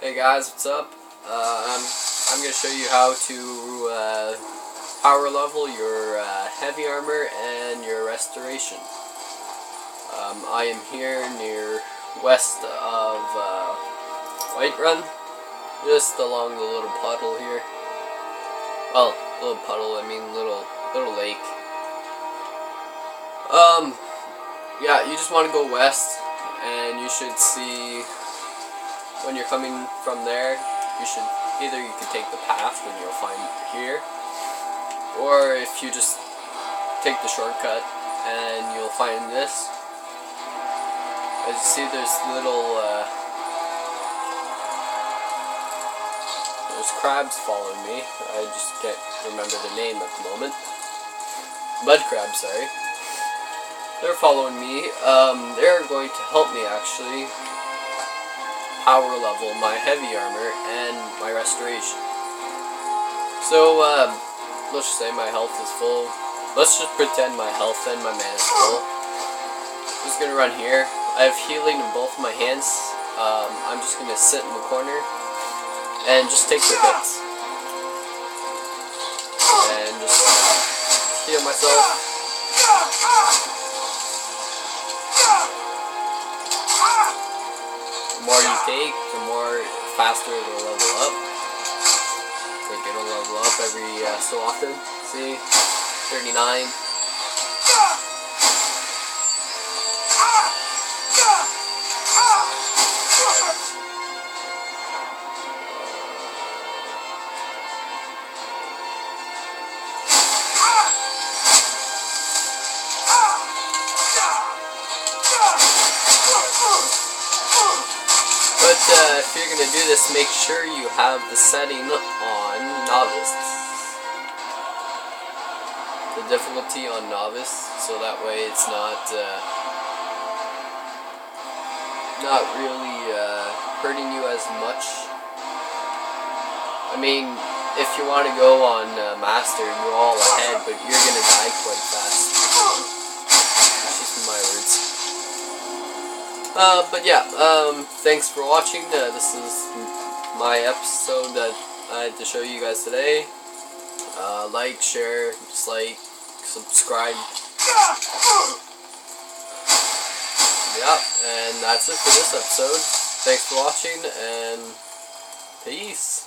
Hey guys, what's up? I'm going to show you how to power level your heavy armor and your restoration. I am here near west of Whiterun, just along the little puddle here. Well, little puddle, I mean little lake. Yeah, you just want to go west, and you should see. When you're coming from there, you can take the path and you'll find here, or if you just take the shortcut and you'll find this. As you see, there's there's crabs following me. I just can't remember the name at the moment. Mud crabs, sorry. They're following me. They're going to help me actually power level my heavy armor and my restoration. So, let's just say my health is full. Let's just pretend my health and my mana is full. I'm just gonna run here. I have healing in both my hands. I'm just gonna sit in the corner and just take the hits. And just heal myself. The more you take, the more faster it'll level up. I think it'll level up every so often. See? 39. But if you're going to do this, make sure you have the setting on novice. The difficulty on novice, so that way it's not really hurting you as much. I mean, if you want to go on master, you're all ahead, but you're going to die quite fast. That's just my words. But yeah, thanks for watching. This is my episode that I had to show you guys today. Like, share, dislike, subscribe. Yeah, and that's it for this episode. Thanks for watching, and peace.